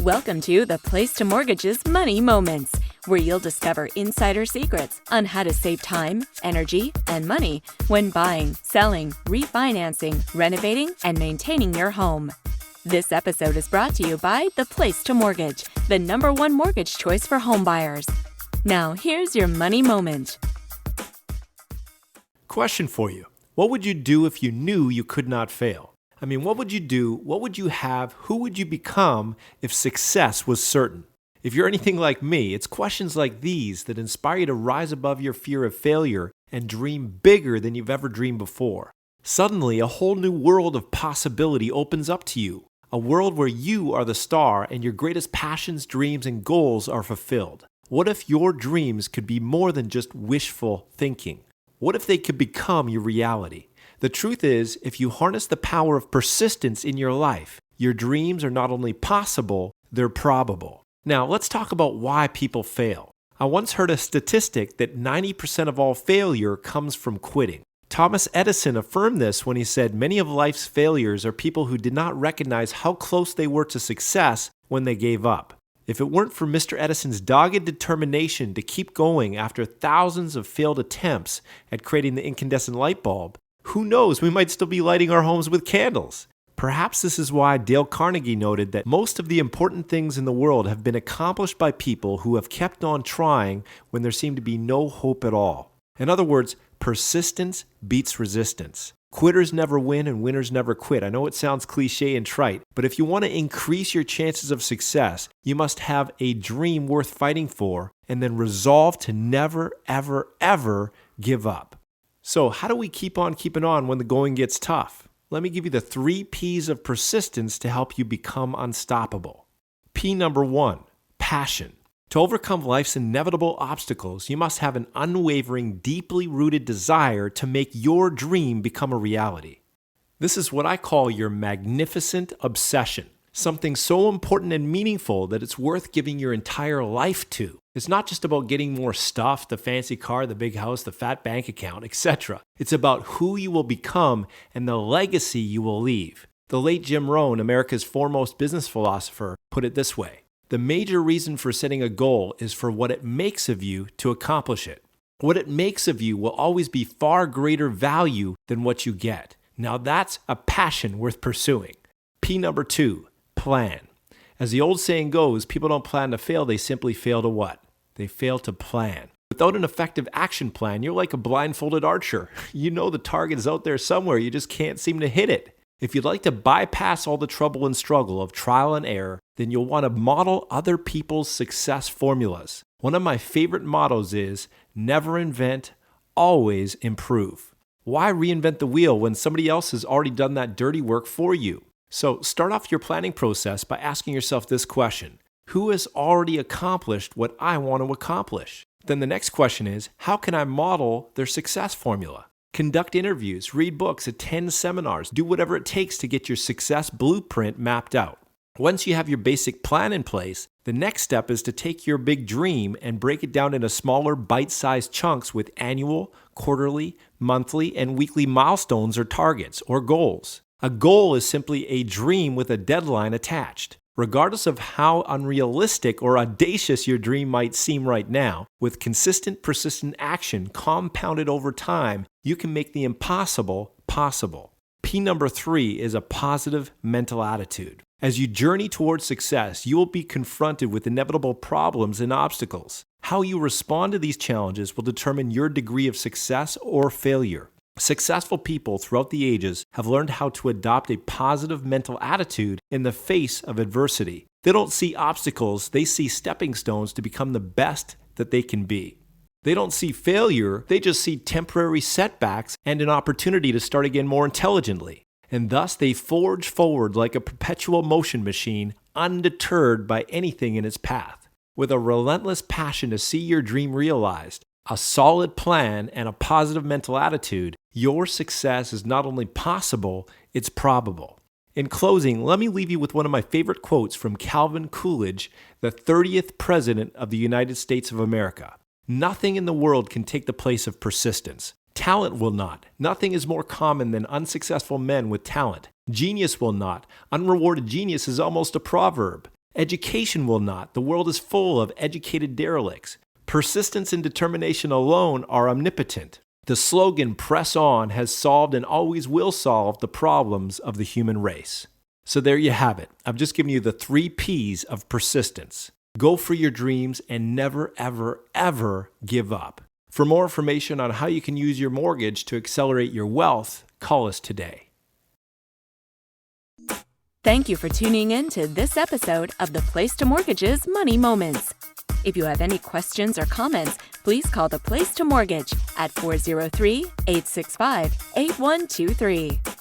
Welcome to the Place to Mortgage's Money Moments, where you'll discover insider secrets on how to save time, energy, and money when buying, selling, refinancing, renovating, and maintaining your home. This episode is brought to you by The Place to Mortgage, the #1 mortgage choice for home buyers. Now, here's your money moment. Question for you. What would you do if you knew you could not fail? What would you do? What would you have? Who would you become if success was certain? If you're anything like me, it's questions like these that inspire you to rise above your fear of failure and dream bigger than you've ever dreamed before. Suddenly, a whole new world of possibility opens up to you. A world where you are the star and your greatest passions, dreams, and goals are fulfilled. What if your dreams could be more than just wishful thinking? What if they could become your reality? The truth is, if you harness the power of persistence in your life, your dreams are not only possible, they're probable. Now, let's talk about why people fail. I once heard a statistic that 90% of all failure comes from quitting. Thomas Edison affirmed this when he said many of life's failures are people who did not recognize how close they were to success when they gave up. If it weren't for Mr. Edison's dogged determination to keep going after thousands of failed attempts at creating the incandescent light bulb, who knows, we might still be lighting our homes with candles. Perhaps this is why Dale Carnegie noted that most of the important things in the world have been accomplished by people who have kept on trying when there seemed to be no hope at all. In other words, persistence beats resistance. Quitters never win and winners never quit. I know it sounds cliche and trite, but if you want to increase your chances of success, you must have a dream worth fighting for and then resolve to never, ever, ever give up. So how do we keep on keeping on when the going gets tough? Let me give you the 3 P's of persistence to help you become unstoppable. P number 1, passion. To overcome life's inevitable obstacles, you must have an unwavering, deeply rooted desire to make your dream become a reality. This is what I call your magnificent obsession. Something so important and meaningful that it's worth giving your entire life to. It's not just about getting more stuff, the fancy car, the big house, the fat bank account, etc. It's about who you will become and the legacy you will leave. The late Jim Rohn, America's foremost business philosopher, put it this way: the major reason for setting a goal is for what it makes of you to accomplish it. What it makes of you will always be far greater value than what you get. Now that's a passion worth pursuing. P number 2, plan. As the old saying goes, people don't plan to fail, they simply fail to what? They fail to plan. Without an effective action plan, you're like a blindfolded archer. You know the target is out there somewhere, you just can't seem to hit it. If you'd like to bypass all the trouble and struggle of trial and error, then you'll want to model other people's success formulas. One of my favorite mottos is, never invent, always improve. Why reinvent the wheel when somebody else has already done that dirty work for you? So start off your planning process by asking yourself this question: who has already accomplished what I want to accomplish? Then the next question is, how can I model their success formula? Conduct interviews, read books, attend seminars, do whatever it takes to get your success blueprint mapped out. Once you have your basic plan in place, the next step is to take your big dream and break it down into smaller bite-sized chunks with annual, quarterly, monthly, and weekly milestones or targets or goals. A goal is simply a dream with a deadline attached. Regardless of how unrealistic or audacious your dream might seem right now, with consistent, persistent action compounded over time, you can make the impossible possible. P number 3 is a positive mental attitude. As you journey towards success, you will be confronted with inevitable problems and obstacles. How you respond to these challenges will determine your degree of success or failure. Successful people throughout the ages have learned how to adopt a positive mental attitude in the face of adversity. They don't see obstacles, they see stepping stones to become the best that they can be. They don't see failure, they just see temporary setbacks and an opportunity to start again more intelligently. And thus they forge forward like a perpetual motion machine, undeterred by anything in its path. With a relentless passion to see your dream realized, a solid plan, and a positive mental attitude, your success is not only possible, it's probable. In closing, let me leave you with one of my favorite quotes from Calvin Coolidge, the 30th President of the United States of America. Nothing in the world can take the place of persistence. Talent will not. Nothing is more common than unsuccessful men with talent. Genius will not. Unrewarded genius is almost a proverb. Education will not. The world is full of educated derelicts. Persistence and determination alone are omnipotent. The slogan, "Press On," has solved and always will solve the problems of the human race. So there you have it. I've just given you the 3 P's of persistence. Go for your dreams and never, ever, ever give up. For more information on how you can use your mortgage to accelerate your wealth, call us today. Thank you for tuning in to this episode of The Place to Mortgage's Money Moments. If you have any questions or comments, please call The Place to Mortgage at 403-865-8123.